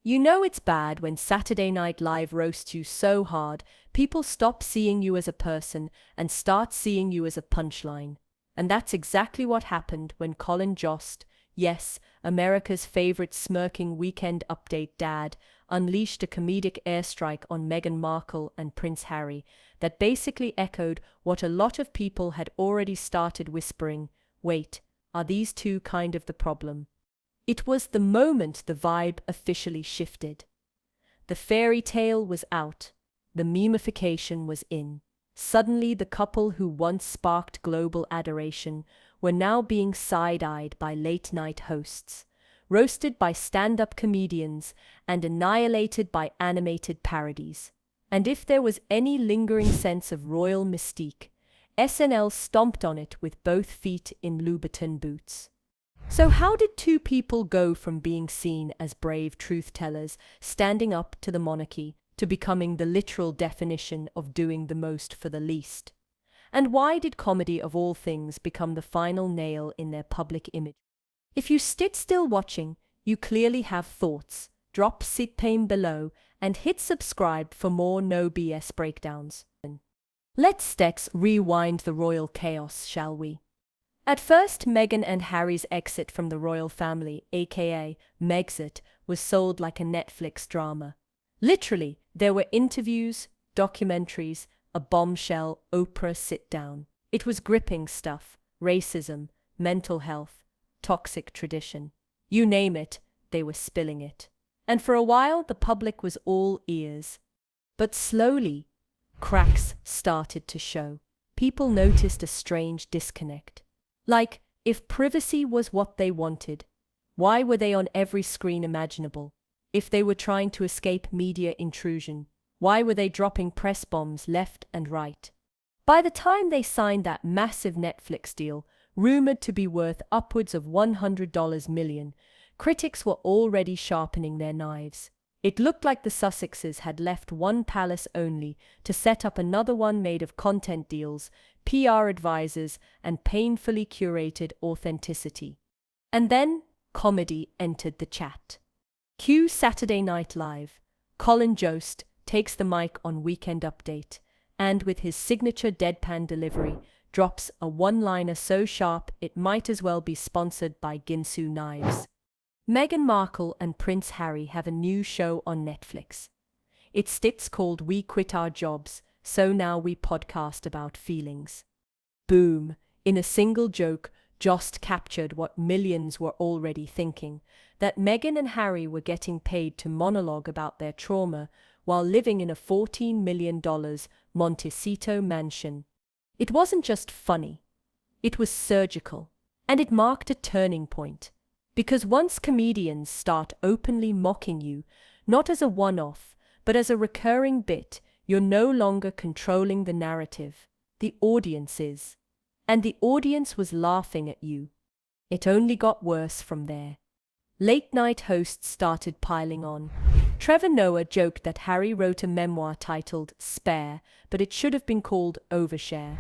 You know it's bad when Saturday Night Live roasts you so hard, people stop seeing you as a person and start seeing you as a punchline. And that's exactly what happened when Colin Jost, yes, America's favorite smirking weekend update dad, unleashed a comedic airstrike on Meghan Markle and Prince Harry that basically echoed what a lot of people had already started whispering: wait, are these two kind of the problem? It was the moment the vibe officially shifted. The fairy tale was out. The memification was in. Suddenly, the couple who once sparked global adoration were now being side-eyed by late-night hosts, roasted by stand-up comedians, and annihilated by animated parodies. And if there was any lingering sense of royal mystique, SNL stomped on it with both feet in Louboutin boots. So how did two people go from being seen as brave truth-tellers standing up to the monarchy to becoming the literal definition of doing the most for the least? And why did comedy of all things become the final nail in their public image? If you stood still watching, you clearly have thoughts. Drop sitpane below and hit subscribe for more no BS breakdowns. Let's rewind the royal chaos, shall we? At first, Meghan and Harry's exit from the royal family, aka Megxit, was sold like a Netflix drama. Literally, there were interviews, documentaries, a bombshell Oprah sit-down. It was gripping stuff: racism, mental health, toxic tradition. You name it, they were spilling it. And for a while, the public was all ears. But slowly, cracks started to show. People noticed a strange disconnect. Like, if privacy was what they wanted, why were they on every screen imaginable? If they were trying to escape media intrusion, why were they dropping press bombs left and right? By the time they signed that massive Netflix deal, rumored to be worth upwards of $100 million, critics were already sharpening their knives. It looked like the Sussexes had left one palace only to set up another one made of content deals, PR advisors, and painfully curated authenticity. And then comedy entered the chat. Cue Saturday Night Live. Colin Jost takes the mic on Weekend Update, and with his signature deadpan delivery, drops a one-liner so sharp it might as well be sponsored by Ginsu Knives. Meghan Markle and Prince Harry have a new show on Netflix. It's called We Quit Our Jobs, So Now We Podcast About Feelings. Boom! In a single joke, Jost captured what millions were already thinking, that Meghan and Harry were getting paid to monologue about their trauma while living in a $14 million Montecito mansion. It wasn't just funny. It was surgical. And it marked a turning point. Because once comedians start openly mocking you, not as a one-off, but as a recurring bit, you're no longer controlling the narrative. The audience is. And the audience was laughing at you. It only got worse from there. Late-night hosts started piling on. Trevor Noah joked that Harry wrote a memoir titled Spare, but it should have been called Overshare.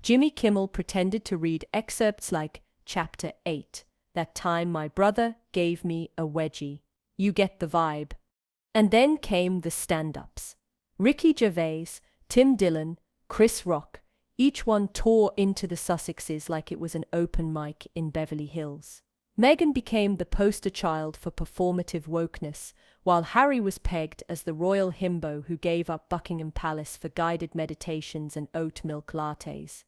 Jimmy Kimmel pretended to read excerpts like Chapter 8. That time my brother gave me a wedgie. You get the vibe. And then came the stand-ups. Ricky Gervais, Tim Dillon, Chris Rock, each one tore into the Sussexes like it was an open mic in Beverly Hills. Meghan became the poster child for performative wokeness, while Harry was pegged as the royal himbo who gave up Buckingham Palace for guided meditations and oat milk lattes.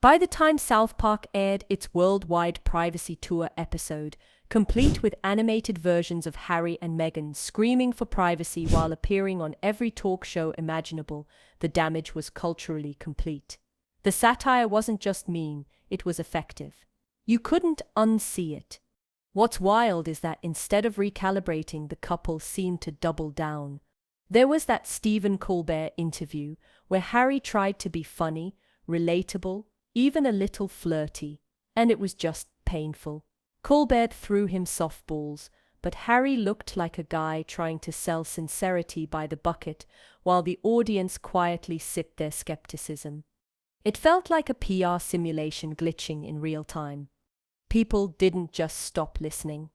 By the time South Park aired its worldwide privacy tour episode, complete with animated versions of Harry and Meghan screaming for privacy while appearing on every talk show imaginable, the damage was culturally complete. The satire wasn't just mean, it was effective. You couldn't unsee it. What's wild is that instead of recalibrating, the couple seemed to double down. There was that Stephen Colbert interview where Harry tried to be funny, relatable, even a little flirty, and it was just painful. Colbert threw him softballs, but Harry looked like a guy trying to sell sincerity by the bucket, while the audience quietly sipped their skepticism. It felt like a PR simulation glitching in real time. People didn't just stop listening.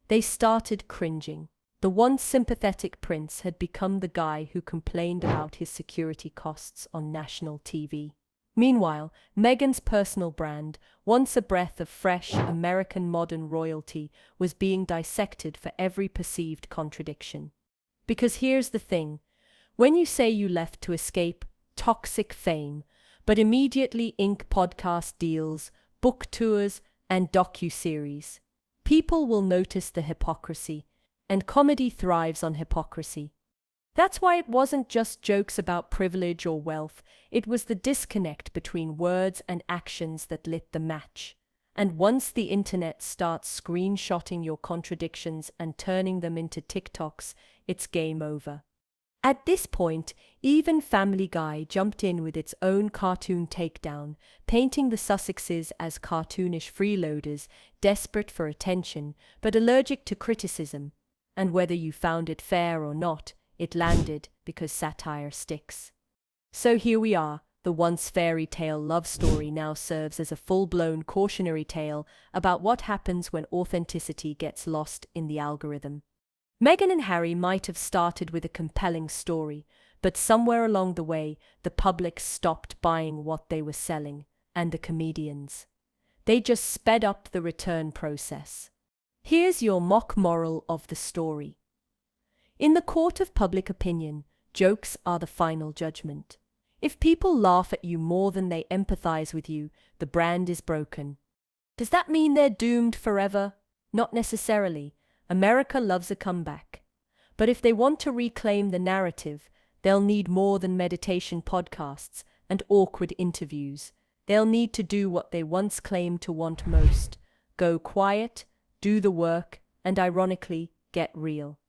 They started cringing. The once sympathetic prince had become the guy who complained about his security costs on national TV. Meanwhile, Meghan's personal brand, once a breath of fresh American modern royalty, was being dissected for every perceived contradiction. Because here's the thing, when you say you left to escape toxic fame, but immediately ink podcast deals, book tours, and docu-series, people will notice the hypocrisy, and comedy thrives on hypocrisy. That's why it wasn't just jokes about privilege or wealth, it was the disconnect between words and actions that lit the match. And once the internet starts screenshotting your contradictions and turning them into TikToks, it's game over. At this point, even Family Guy jumped in with its own cartoon takedown, painting the Sussexes as cartoonish freeloaders, desperate for attention, but allergic to criticism. And whether you found it fair or not, it landed because satire sticks. So here we are, the once fairy tale love story now serves as a full-blown cautionary tale about what happens when authenticity gets lost in the algorithm. Meghan and Harry might have started with a compelling story, but somewhere along the way, the public stopped buying what they were selling, and the comedians. They just sped up the return process. Here's your mock moral of the story. In the court of public opinion, jokes are the final judgment. If people laugh at you more than they empathize with you, the brand is broken. Does that mean they're doomed forever? Not necessarily. America loves a comeback. But if they want to reclaim the narrative, they'll need more than meditation podcasts and awkward interviews. They'll need to do what they once claimed to want most: go quiet, do the work, and ironically, get real.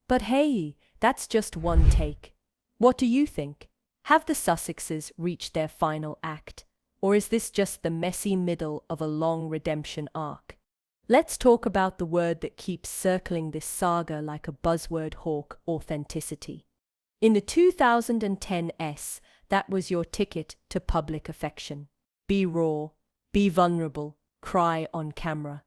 But hey, that's just one take. What do you think? Have the Sussexes reached their final act? Or is this just the messy middle of a long redemption arc? Let's talk about the word that keeps circling this saga like a buzzword hawk: authenticity. In the 2010s, that was your ticket to public affection. Be raw, be vulnerable, cry on camera.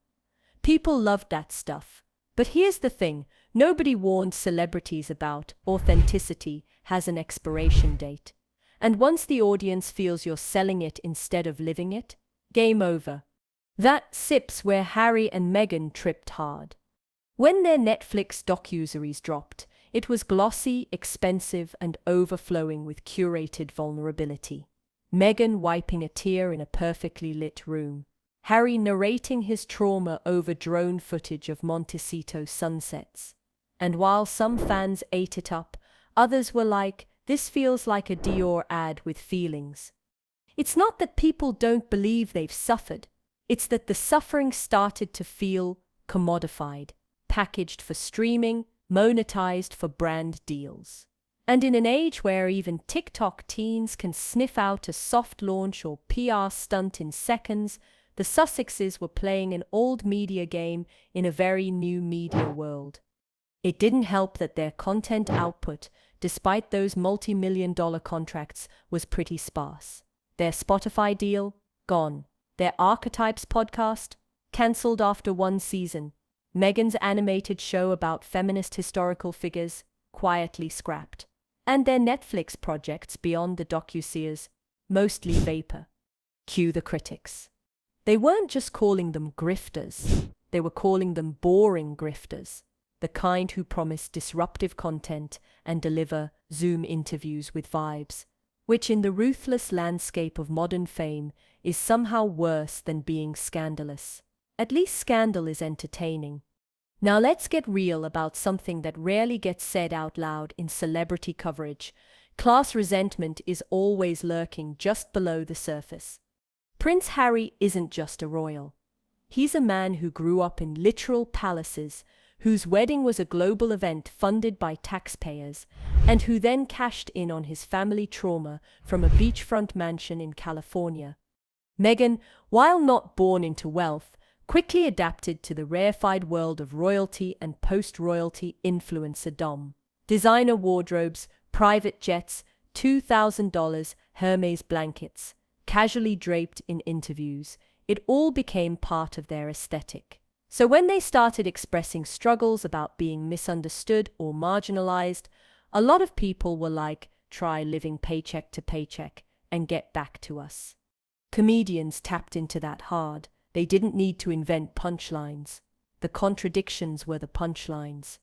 People loved that stuff. But here's the thing, nobody warned celebrities about authenticity has an expiration date. And once the audience feels you're selling it instead of living it, game over. That's where Harry and Meghan tripped hard. When their Netflix docuseries dropped, it was glossy, expensive, and overflowing with curated vulnerability. Meghan wiping a tear in a perfectly lit room. Harry narrating his trauma over drone footage of Montecito sunsets. And while some fans ate it up, others were like, this feels like a Dior ad with feelings. It's not that people don't believe they've suffered. It's that the suffering started to feel commodified, packaged for streaming, monetized for brand deals. And in an age where even TikTok teens can sniff out a soft launch or PR stunt in seconds, the Sussexes were playing an old media game in a very new media world. It didn't help that their content output, despite those multi-million-dollar contracts, was pretty sparse. Their Spotify deal? Gone. Their Archetypes podcast? Cancelled after one season. Meghan's animated show about feminist historical figures? Quietly scrapped. And their Netflix projects beyond the docuseries? Mostly vapor. Cue the critics. They weren't just calling them grifters, they were calling them boring grifters, the kind who promise disruptive content and deliver Zoom interviews with vibes, which in the ruthless landscape of modern fame is somehow worse than being scandalous. At least scandal is entertaining. Now let's get real about something that rarely gets said out loud in celebrity coverage. Class resentment is always lurking just below the surface. Prince Harry isn't just a royal. He's a man who grew up in literal palaces, whose wedding was a global event funded by taxpayers, and who then cashed in on his family trauma from a beachfront mansion in California. Meghan, while not born into wealth, quickly adapted to the rarefied world of royalty and post-royalty influencerdom. Designer wardrobes, private jets, $2,000 Hermes blankets, casually draped in interviews, it all became part of their aesthetic. So when they started expressing struggles about being misunderstood or marginalized, a lot of people were like, try living paycheck to paycheck and get back to us. Comedians tapped into that hard. They didn't need to invent punchlines. The contradictions were the punchlines.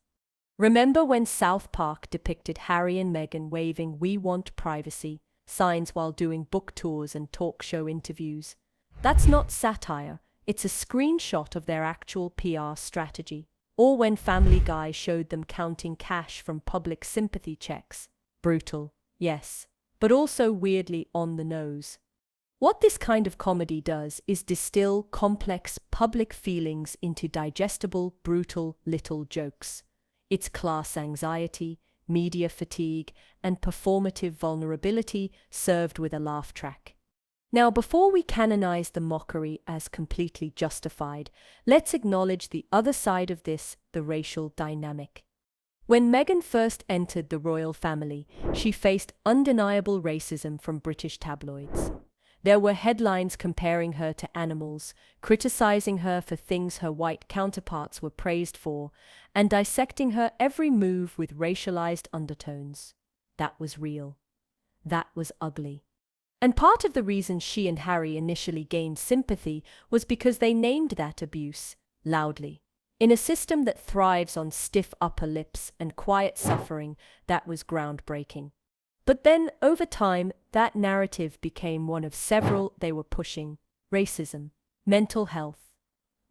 Remember when South Park depicted Harry and Meghan waving "We want privacy" signs while doing book tours and talk show interviews? That's not satire, it's a screenshot of their actual PR strategy. Or when Family Guy showed them counting cash from public sympathy checks. Brutal, yes, but also weirdly on the nose. What this kind of comedy does is distill complex public feelings into digestible, brutal little jokes. It's class anxiety, media fatigue, and performative vulnerability served with a laugh track. Now, before we canonize the mockery as completely justified, let's acknowledge the other side of this, the racial dynamic. When Meghan first entered the royal family, she faced undeniable racism from British tabloids. There were headlines comparing her to animals, criticizing her for things her white counterparts were praised for, and dissecting her every move with racialized undertones. That was real. That was ugly. And part of the reason she and Harry initially gained sympathy was because they named that abuse loudly. In a system that thrives on stiff upper lips and quiet suffering, that was groundbreaking. But then, over time, that narrative became one of several they were pushing: racism, mental health,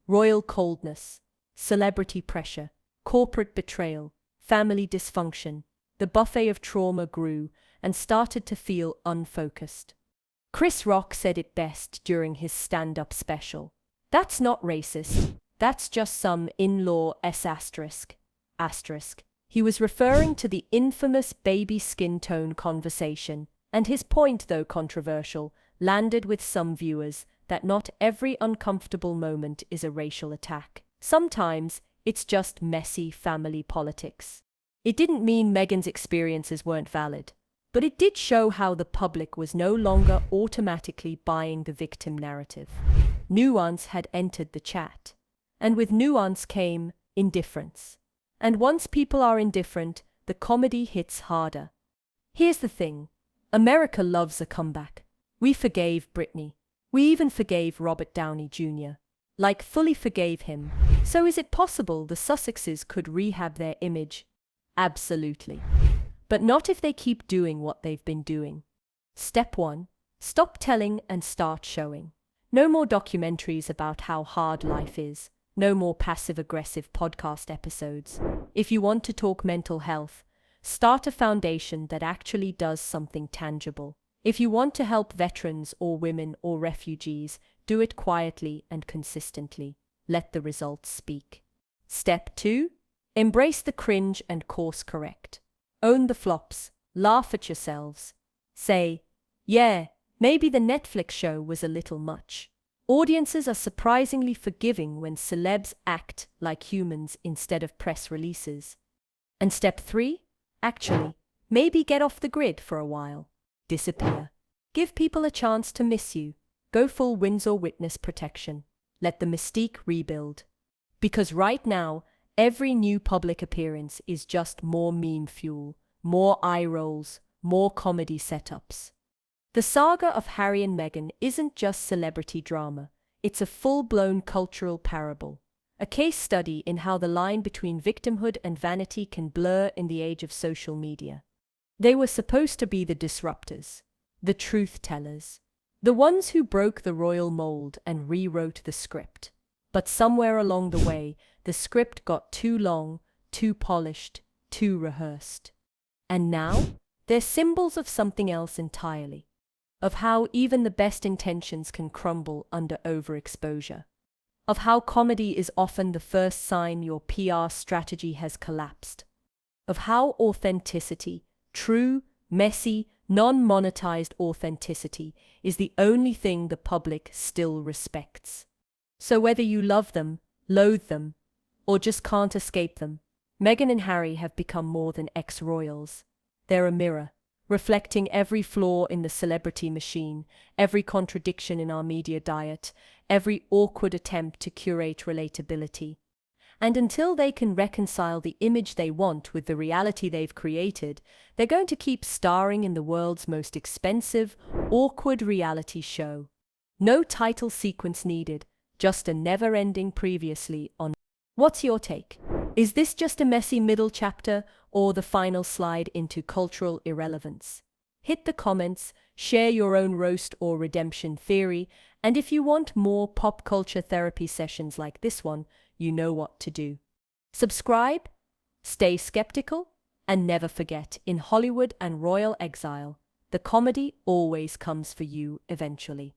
royal coldness, celebrity pressure, corporate betrayal, family dysfunction. The buffet of trauma grew and started to feel unfocused. Chris Rock said it best during his stand-up special. That's not racist, that's just some in-law asterisk. He was referring to the infamous baby skin tone conversation, and his point, though controversial, landed with some viewers that not every uncomfortable moment is a racial attack. Sometimes it's just messy family politics. It didn't mean Meghan's experiences weren't valid, but it did show how the public was no longer automatically buying the victim narrative. Nuance had entered the chat, and with nuance came indifference. And once people are indifferent, the comedy hits harder. Here's the thing. America loves a comeback. We forgave Britney. We even forgave Robert Downey Jr. Like, fully forgave him. So is it possible the Sussexes could rehab their image? Absolutely. But not if they keep doing what they've been doing. Step 1. Stop telling and start showing. No more documentaries about how hard life is. No more passive-aggressive podcast episodes. If you want to talk mental health, start a foundation that actually does something tangible. If you want to help veterans or women or refugees, do it quietly and consistently. Let the results speak. Step 2. Embrace the cringe and course correct. Own the flops. Laugh at yourselves. Say, yeah, maybe the Netflix show was a little much. Audiences are surprisingly forgiving when celebs act like humans instead of press releases. And step 3? Actually, maybe get off the grid for a while. Disappear. Give people a chance to miss you. Go full Windsor witness protection. Let the mystique rebuild. Because right now, every new public appearance is just more meme fuel, more eye rolls, more comedy setups. The saga of Harry and Meghan isn't just celebrity drama, it's a full-blown cultural parable, a case study in how the line between victimhood and vanity can blur in the age of social media. They were supposed to be the disruptors, the truth-tellers, the ones who broke the royal mold and rewrote the script. But somewhere along the way, the script got too long, too polished, too rehearsed. And now, they're symbols of something else entirely. Of how even the best intentions can crumble under overexposure. Of how comedy is often the first sign your PR strategy has collapsed. Of how authenticity, true, messy, non-monetized authenticity, is the only thing the public still respects. So whether you love them, loathe them, or just can't escape them, Meghan and Harry have become more than ex-royals. They're a mirror. reflecting every flaw in the celebrity machine, every contradiction in our media diet, every awkward attempt to curate relatability. And until they can reconcile the image they want with the reality they've created, they're going to keep starring in the world's most expensive, awkward reality show. No title sequence needed, just a never-ending previously on. What's your take? Is this just a messy middle chapter or the final slide into cultural irrelevance? Hit the comments, share your own roast or redemption theory, and if you want more pop culture therapy sessions like this one, you know what to do. Subscribe, stay skeptical, and never forget, in Hollywood and royal exile, the comedy always comes for you eventually.